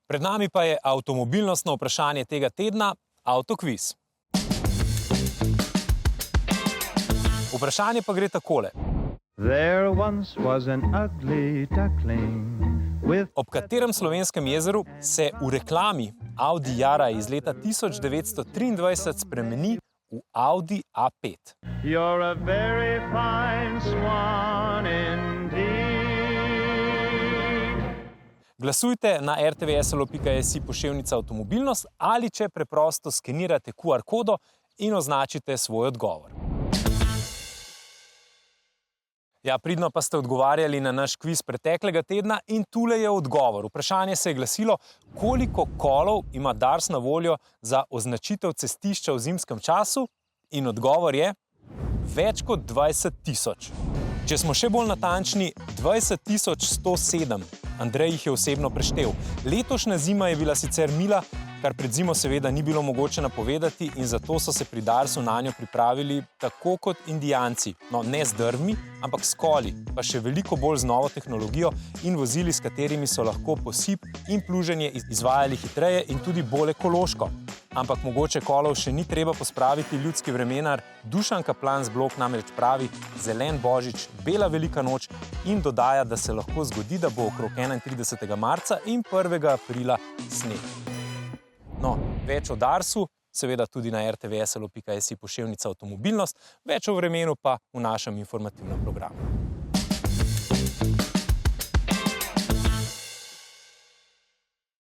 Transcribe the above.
Pred nami pa je avtomobilnostno vprašanje tega tedna, avtokviz. Vprašanje pa gre takole. There once was an ugly duckling with... Ob katerem slovenskem jezeru se v reklami Audi Jara iz leta 1923 spremeni v Audi A5? You're a very fine swan indeed. Glasujte na rtvslo.si/avtomobilnost ali če preprosto skenirate QR kodo in označite svoj odgovor. Ja, pridno pa ste odgovarjali na naš kviz preteklega tedna in tule je odgovor. Vprašanje se je glasilo, koliko kolov ima Dars na voljo za označitev cestišča v zimskem času, in odgovor je več kot 20 tisoč. Če smo še bolj natančni, 20 107. Andrej jih je osebno preštel. Letošnja zima je bila sicer mila, kar pred zimo seveda ni bilo mogoče napovedati, in zato so se pri Darsu nanjo pripravili tako kot Indijanci. No, ne z drvmi, ampak s koli, pa še veliko bolj z novo tehnologijo in vozili, s katerimi so lahko posip in pluženje izvajali hitreje in tudi bolj ekološko. Ampak mogoče kolov še ni treba pospraviti. Ljudski vremenar Dušan Kaplan z Blok namreč pravi: zelen božič, bela velika noč, in dodaja, da se lahko zgodi, da bo okrog 31. marca in 1. aprila sneg. No, več o Darsu, seveda tudi na rtvslo.si/avtomobilnost, več o vremenu pa v našem informativnem programu.